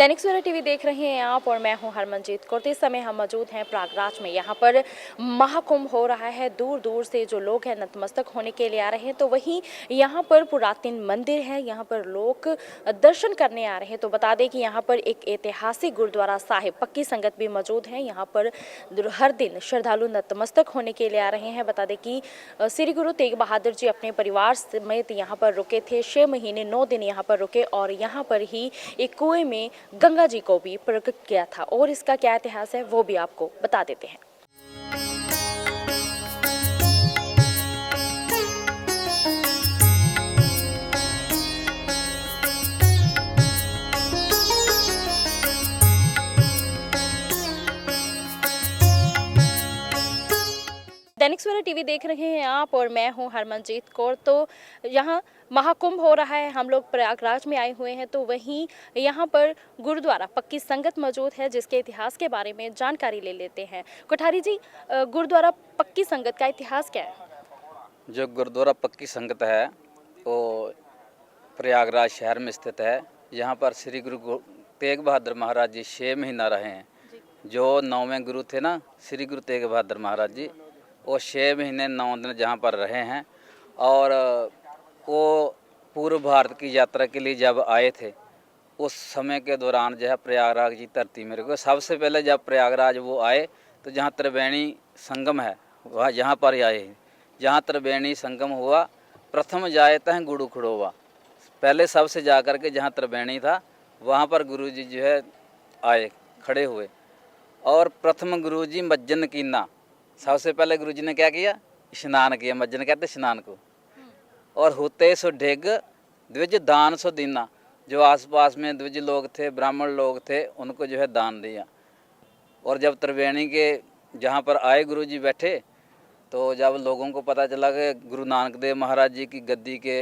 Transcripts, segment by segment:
Dainik Savera TV देख रहे हैं आप और मैं हूं हरमनजीत कौर। इस समय हम मौजूद हैं प्रयागराज में। यहाँ पर महाकुंभ हो रहा है। दूर दूर से जो लोग हैं नतमस्तक होने के लिए आ रहे हैं, तो वहीं यहाँ पर पुरातन मंदिर है, यहाँ पर लोग दर्शन करने आ रहे हैं। तो बता दें कि यहाँ पर एक ऐतिहासिक गुरुद्वारा साहिब पक्की संगत भी मौजूद है। यहाँ पर हर दिन श्रद्धालु नतमस्तक होने के लिए आ रहे हैं। बता दें कि श्री गुरु तेग बहादुर जी अपने परिवार समेत यहाँ पर रुके थे। 6 महीने 9 दिन यहाँ पर रुके और यहाँ पर ही एक कुएं में गंगा जी को भी प्रकट किया था। और इसका क्या इतिहास है वो भी आपको बता देते हैं। दैनिक सवेरा टीवी देख रहे हैं आप और मैं हूं हरमनजीत कौर। तो यहाँ महाकुंभ हो रहा है, हम लोग प्रयागराज में आए हुए हैं। तो वहीं यहाँ पर गुरुद्वारा पक्की संगत मौजूद है, जिसके इतिहास के बारे में जानकारी ले लेते हैं। कोठारी जी, गुरुद्वारा पक्की संगत का इतिहास क्या है? जो गुरुद्वारा पक्की संगत है वो प्रयागराज शहर में स्थित है। यहाँ पर श्री गुरु तेग बहादुर महाराज जी 6 महीना रहे हैं। जो 9वें गुरु थे ना, श्री गुरु तेग बहादुर महाराज जी, वो 6 महीने 9 दिन जहाँ पर रहे हैं। और वो पूर्व भारत की यात्रा के लिए जब आए थे, उस समय के दौरान जो है प्रयागराज की धरती में रुके। सबसे पहले जब प्रयागराज वो आए तो जहाँ त्रिवेणी संगम है वह यहाँ पर आए। जहाँ त्रिवेणी संगम हुआ, प्रथम जाए तह गुरु खड़ोवा। पहले सबसे जा कर के जहाँ त्रिवेणी था वहाँ पर गुरुजी जो है आए, खड़े हुए। और प्रथम गुरुजी मज्जन कीना, सबसे पहले गुरुजी ने क्या किया? स्नान किया। मज्जन कहते स्नान को। और होते सो ढेग द्विज दान सो दीना, जो आसपास में द्विज लोग थे, ब्राह्मण लोग थे, उनको जो है दान दिया। और जब त्रिवेणी के जहाँ पर आए गुरुजी बैठे, तो जब लोगों को पता चला कि गुरु नानक देव महाराज जी की गद्दी के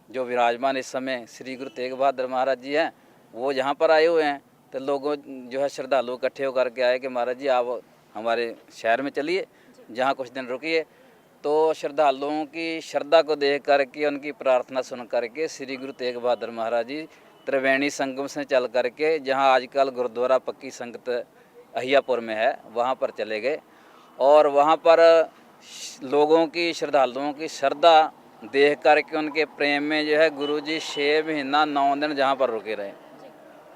जो विराजमान इस समय श्री गुरु तेग बहादुर महाराज जी हैं, वो यहाँ पर आए हुए हैं, तो लोगों जो है श्रद्धालु इकट्ठे होकर के आए कि महाराज जी आप हमारे शहर में चलिए, जहाँ कुछ दिन रुकिए। तो श्रद्धालुओं की श्रद्धा को देख करके, उनकी प्रार्थना सुन करके श्री गुरु तेग बहादुर महाराज जी त्रिवेणी संगम से चल करके जहाँ आजकल गुरुद्वारा पक्की संगत अहियापुर में है, वहाँ पर चले गए। और वहाँ पर लोगों की, श्रद्धालुओं की श्रद्धा देख करके, उनके प्रेम में जो है गुरुजी 6 महीना 9 दिन जहाँ पर रुके रहे।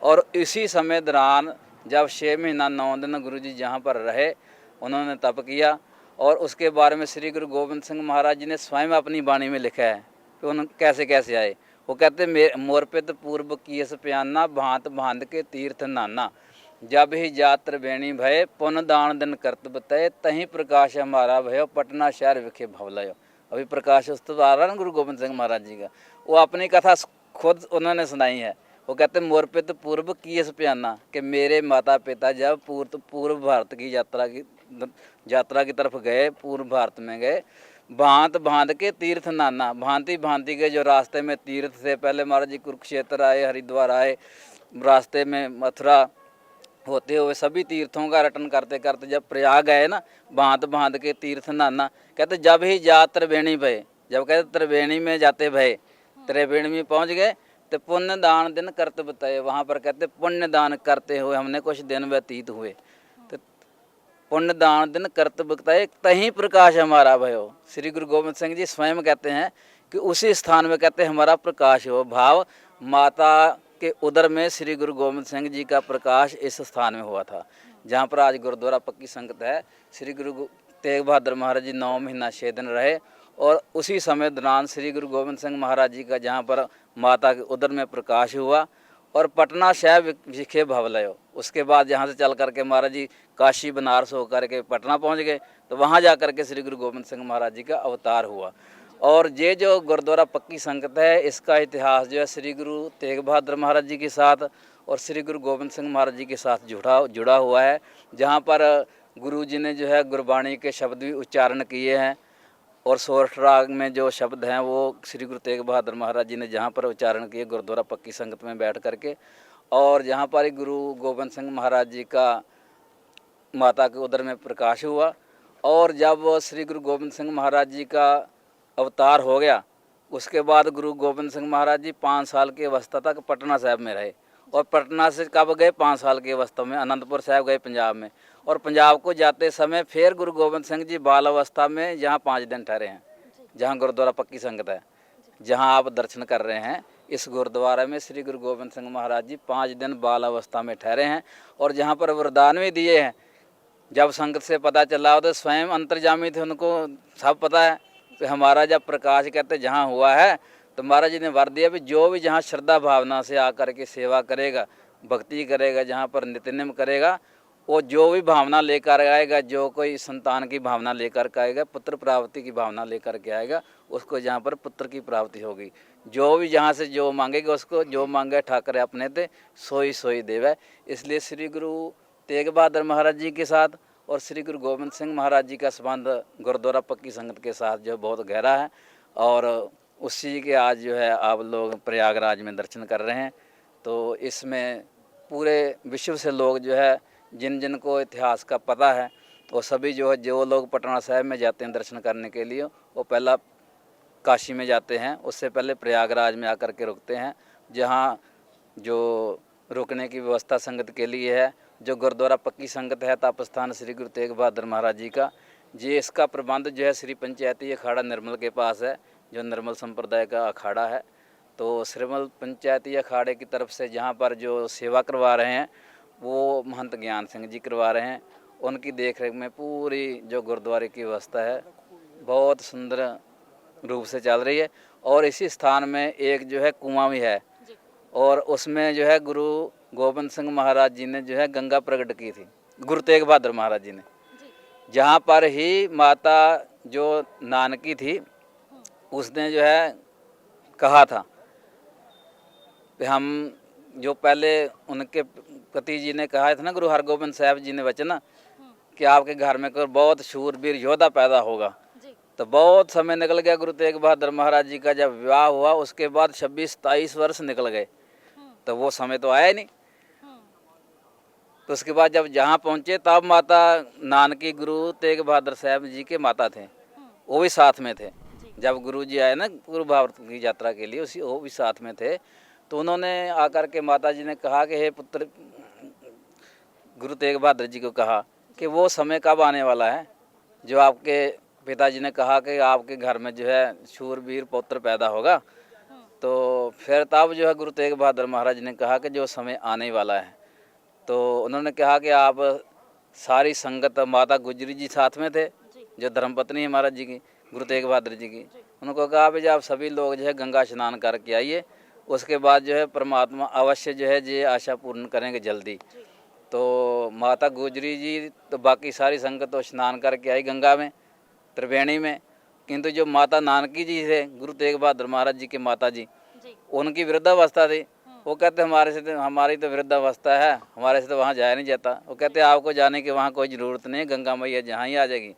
और इसी समय दौरान जब 6 महीना 9 दिन गुरुजी जहाँ पर रहे, उन्होंने तप किया। और उसके बारे में श्री गुरु गोविंद सिंह महाराज जी ने स्वयं अपनी वाणी में लिखा है कि उन कैसे कैसे आए। वो कहते मोर पित पूर्व कियस प्याना, भांत भांत के तीर्थ नाना, जब ही जात त्रिवेणी भय, पुन दान दिन करत बतय, तही प्रकाश हमारा भयो, पटना शहर विखे भवलयो। अभी प्रकाश उत्सव आ रहा है ना गुरु गोविंद सिंह महाराज जी का, वो अपनी कथा खुद उन्होंने सुनाई है। वो कहते मोर पित पूर्व कियस प्याना, कि मेरे माता पिता जब पूर्व भारत की यात्रा की तरफ गए, पूर्व भारत में गए, भांत भांत के तीर्थ नाना, भांति भांति के जो रास्ते में तीर्थ थे। पहले महाराज जी कुरुक्षेत्र आए, हरिद्वार आए, रास्ते में मथुरा होते हुए सभी तीर्थों का रटन करते करते जब प्रयाग गए ना, भांत भांत के तीर्थ नाना, कहते जब ही जा त्रिवेणी भय, जब कहते त्रिवेणी में जाते भय, त्रिवेणी में पहुँच गए तो पुण्य दान दिन करते बताए। वहाँ पर कहते पुण्य दान करते हुए हमने कुछ दिन व्यतीत हुए, तो पुण्य दान दिन करते बताए, तहीं प्रकाश हमारा भयो। श्री गुरु गोविंद सिंह जी स्वयं कहते हैं कि उसी स्थान में कहते हमारा प्रकाश हो। भाव माता के उदर में श्री गुरु गोविंद सिंह जी का प्रकाश इस स्थान में हुआ था, जहाँ पर आज गुरुद्वारा पक्की संगत है। श्री गुरु तेग बहादुर महाराज जी 9 महीना 6 दिन रहे। और उसी समय दौरान श्री गुरु गोविंद सिंह महाराज जी का जहाँ पर माता के उदर में प्रकाश हुआ। और पटना शहर विखे भवलयो, उसके बाद यहाँ से चल करके महाराज जी काशी बनारस होकर के पटना पहुँच गए, तो वहाँ जा कर के श्री गुरु गोविंद सिंह महाराज जी का अवतार हुआ। और ये जो गुरुद्वारा पक्की संगत है, इसका इतिहास जो है श्री गुरु तेग बहादुर महाराज जी के साथ और श्री गुरु गोविंद सिंह महाराज जी के साथ जुड़ा हुआ है। जहाँ पर गुरु जी ने जो है गुरबाणी के शब्द भी उच्चारण किए हैं। और सोरठ राग में जो शब्द हैं वो श्री गुरु तेग बहादुर महाराज जी ने जहाँ पर उच्चारण किए गुरुद्वारा पक्की संगत में बैठ करके। और जहाँ पर गुरु गोविंद सिंह महाराज जी का माता के उदर में प्रकाश हुआ। और जब श्री गुरु गोविंद सिंह महाराज जी का अवतार हो गया, उसके बाद गुरु गोविंद सिंह महाराज जी 5 साल की अवस्था तक पटना साहिब में रहे। और पटना से कब गए 5 साल की अवस्था में, अनंतपुर साहिब गए पंजाब में, और पंजाब को जाते समय फिर गुरु गोबिंद सिंह जी बाल अवस्था में यहाँ 5 दिन ठहरे हैं, जहाँ गुरुद्वारा पक्की संगत है, जहाँ आप दर्शन कर रहे हैं। इस गुरुद्वारा में श्री गुरु गोबिंद सिंह महाराज जी 5 दिन बाल अवस्था में ठहरे हैं, और जहाँ पर वरदान भी दिए हैं। जब संगत से पता चला तो स्वयं अंतर्जामी थे, उनको सब पता है कि हमारा जब प्रकाश कहते जहाँ हुआ है, तो महाराज जी ने वर दिया भी जो भी जहाँ श्रद्धा भावना से आकर के सेवा करेगा, भक्ति करेगा, जहाँ पर नित्य नेम करेगा, वो जो भी भावना लेकर आएगा, जो कोई संतान की भावना लेकर के आएगा, पुत्र प्राप्ति की भावना लेकर के आएगा, उसको जहाँ पर पुत्र की प्राप्ति होगी। जो भी जहाँ से जो मांगेगा, उसको जो मांगे ठाकर अपने ते सोई सोई देवे। इसलिए श्री गुरु तेग बहादुर महाराज जी के साथ और श्री गुरु गोबिंद सिंह महाराज जी का संबंध गुरुद्वारा पक्की संगत के साथ जो बहुत गहरा है, और उसी के आज जो है आप लोग प्रयागराज में दर्शन कर रहे हैं। तो इसमें पूरे विश्व से लोग जो है, जिन जिन को इतिहास का पता है, वो सभी जो है, जो लोग पटना साहिब में जाते हैं दर्शन करने के लिए, वो पहला काशी में जाते हैं, उससे पहले प्रयागराज में आकर के रुकते हैं, जहाँ जो रुकने की व्यवस्था संगत के लिए है। जो गुरुद्वारा पक्की संगत है तापस्थान श्री गुरु तेग बहादुर महाराज जी का, जी इसका प्रबंध जो है श्री पंचायती अखाड़ा निर्मल के पास है, जो निर्मल संप्रदाय का अखाड़ा है। तो श्रीमल पंचायती अखाड़े की तरफ से जहाँ पर जो सेवा करवा रहे हैं, वो महंत ज्ञान सिंह जी करवा रहे हैं। उनकी देखरेख में पूरी जो गुरुद्वारे की व्यवस्था है बहुत सुंदर रूप से चल रही है। और इसी स्थान में एक जो है कुआं भी है, और उसमें जो है गुरु गोबिंद सिंह महाराज जी ने जो है गंगा प्रकट की थी, गुरु तेग बहादुर महाराज जी ने, जहाँ पर ही माता जो नानकी थी, उसने जो है कहा था कि हम जो पहले उनके पति जी ने कहा था ना, गुरु हरगोबिंद साहब जी ने वचन कि आपके घर में कोई बहुत शूरवीर योद्धा पैदा होगा। तो बहुत समय निकल गया। गुरु तेग बहादुर महाराज जी का जब विवाह हुआ, उसके बाद 26-27 वर्ष निकल गए, तो वो समय तो आया ही नहीं। तो उसके बाद जब जहाँ पहुँचे, तब माता नानकी गुरु तेग बहादुर साहब जी के माता थे, वो भी साथ में थे। जब गुरु जी आए ना गुरु भारत की यात्रा के लिए, उसी वो भी साथ में थे। तो उन्होंने आकर के माता जी ने कहा कि हे पुत्र, गुरु तेग बहादुर जी को कहा कि वो समय कब आने वाला है जो आपके पिताजी ने कहा कि आपके घर में जो है शूरवीर पुत्र पैदा होगा। तो फिर तब जो है गुरु तेग बहादुर महाराज ने कहा कि जो समय आने वाला है। तो उन्होंने कहा कि आप सारी संगत, माता गुजरी जी साथ में थे, जो धर्मपत्नी है महाराज जी की, गुरु तेग बहादुर जी की। उनको कहा भी आप सभी लोग जो है गंगा स्नान करके आइए, उसके बाद जो है परमात्मा अवश्य जो है ये आशा पूर्ण करेंगे जल्दी। तो माता गुजरी जी तो बाकी सारी संगत तो स्नान करके आई गंगा में, त्रिवेणी में, किंतु जो माता नानकी जी थे, गुरु तेग बहादुर महाराज जी के माता जी, उनकी वृद्धावस्था थी। वो कहते हमारी तो वृद्धावस्था है, हमारे से तो वहाँ जाया नहीं जाता। वो कहते आपको जाने की वहाँ कोई ज़रूरत नहीं, गंगा मैया जहाँ ही आ जाएगी।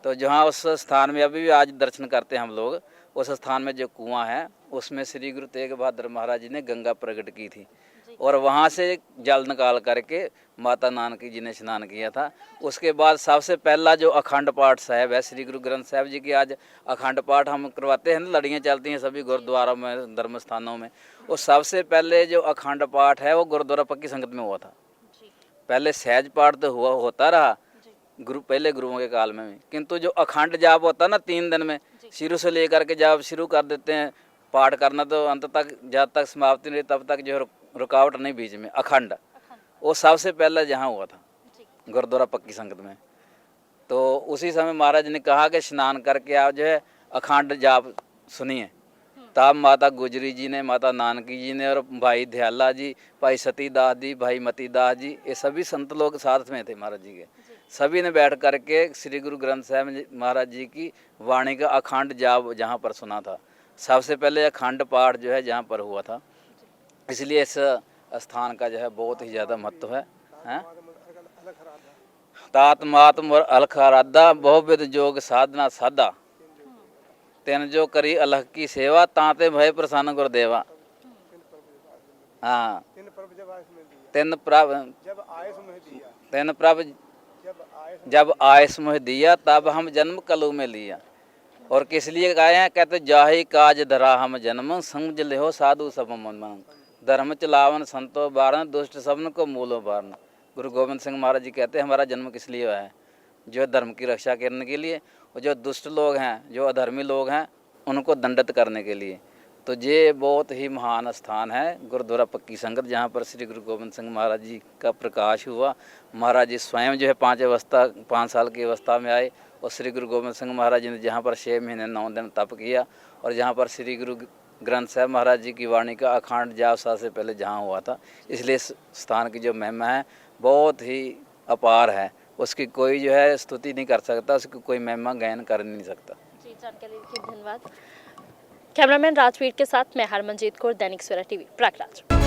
तो जहाँ उस स्थान में अभी भी आज दर्शन करते हैं हम लोग, उस स्थान में जो कुआं है, उसमें श्री गुरु तेग बहादुर महाराज जी ने गंगा प्रकट की थी, और वहाँ से जल निकाल करके माता नानकी जी ने स्नान किया था। उसके बाद सबसे पहला जो अखंड पाठ साहब है, श्री गुरु ग्रंथ साहब जी की आज अखंड पाठ हम करवाते हैं ना, लड़ियाँ चलती हैं सभी गुरुद्वारों में, धर्म स्थानों में। वो सबसे पहले जो अखंड पाठ है वो गुरुद्वारा पक्की संगत में हुआ था। पहले सहज पाठ तो होता रहा पहले गुरुओं के काल में भी, किंतु जो अखंड जाप होता ना 3 दिन में, शुरू से लेकर के जाप शुरू कर देते हैं पाठ करना, तो अंत तक जब तक समाप्ति नहीं तब तक जो रुकावट नहीं बीच में, अखंड, वो सबसे पहले जहाँ हुआ था गुरुद्वारा पक्की संगत में। तो उसी समय महाराज ने कहा कि स्नान करके आप जो है अखंड जाप सुनिए। तब माता गुजरी जी ने, माता नानकी जी ने, और भाई दयाला जी, भाई सतीदास जी, भाई मतीदास जी, ये सभी संत लोग साथ में थे महाराज जी के। सभी ने बैठ करके श्री गुरु ग्रंथ साहब महाराज जी की वाणी का अखंड जाप जहाँ पर सुना था। सबसे पहले अखंड पाठ जो है जहाँ पर हुआ था, इसलिए इस स्थान का जो है बहुत ही ज़्यादा महत्व है। तात मातम और अलख आराधा, बहुविध जोग साधना साधा, तेन जो करी अलख की सेवा, ताते भय प्रसन्न गुरुदेवा। हाँ, तेन प्रभ जब आयस मोह दिया, तब हम जन्म कलु में लिया। और किस लिए गाए हैं, कहते जाहि काज धरा हम जन्म, समझ ले हो साधु सब मन। धर्म चलावन संतो बारन दुष्ट सबन को मूलो बारन। गुरु गोविंद सिंह महाराज जी कहते हैं हमारा जन्म किस लिए हुआ है, जो धर्म की रक्षा करने के लिए, और जो दुष्ट लोग हैं, जो अधर्मी लोग हैं, उनको दंडित करने के लिए। तो ये बहुत ही महान स्थान है गुरुद्वारा पक्की संगत, जहाँ पर श्री गुरु गोविंद सिंह महाराज जी का प्रकाश हुआ। महाराज जी स्वयं जो है 5 साल की अवस्था में आए, और श्री गुरु गोविंद सिंह महाराज जी ने जहाँ पर 6 महीने 9 दिन तप किया, और जहाँ पर श्री गुरु ग्रंथ साहब महाराज जी की वाणी का अखंड जाप से पहले जहाँ हुआ था। इसलिए इस स्थान की जो महिमा है बहुत ही अपार है, उसकी कोई जो है स्तुति नहीं कर सकता, उसकी कोई महिमा गायन कर नहीं सकता। जी, जानकारी के लिए धन्यवाद। कैमरामैन राजवीर के साथ मैं हरमनजीत कौर, दैनिक सवेरा टीवी, प्रयागराज।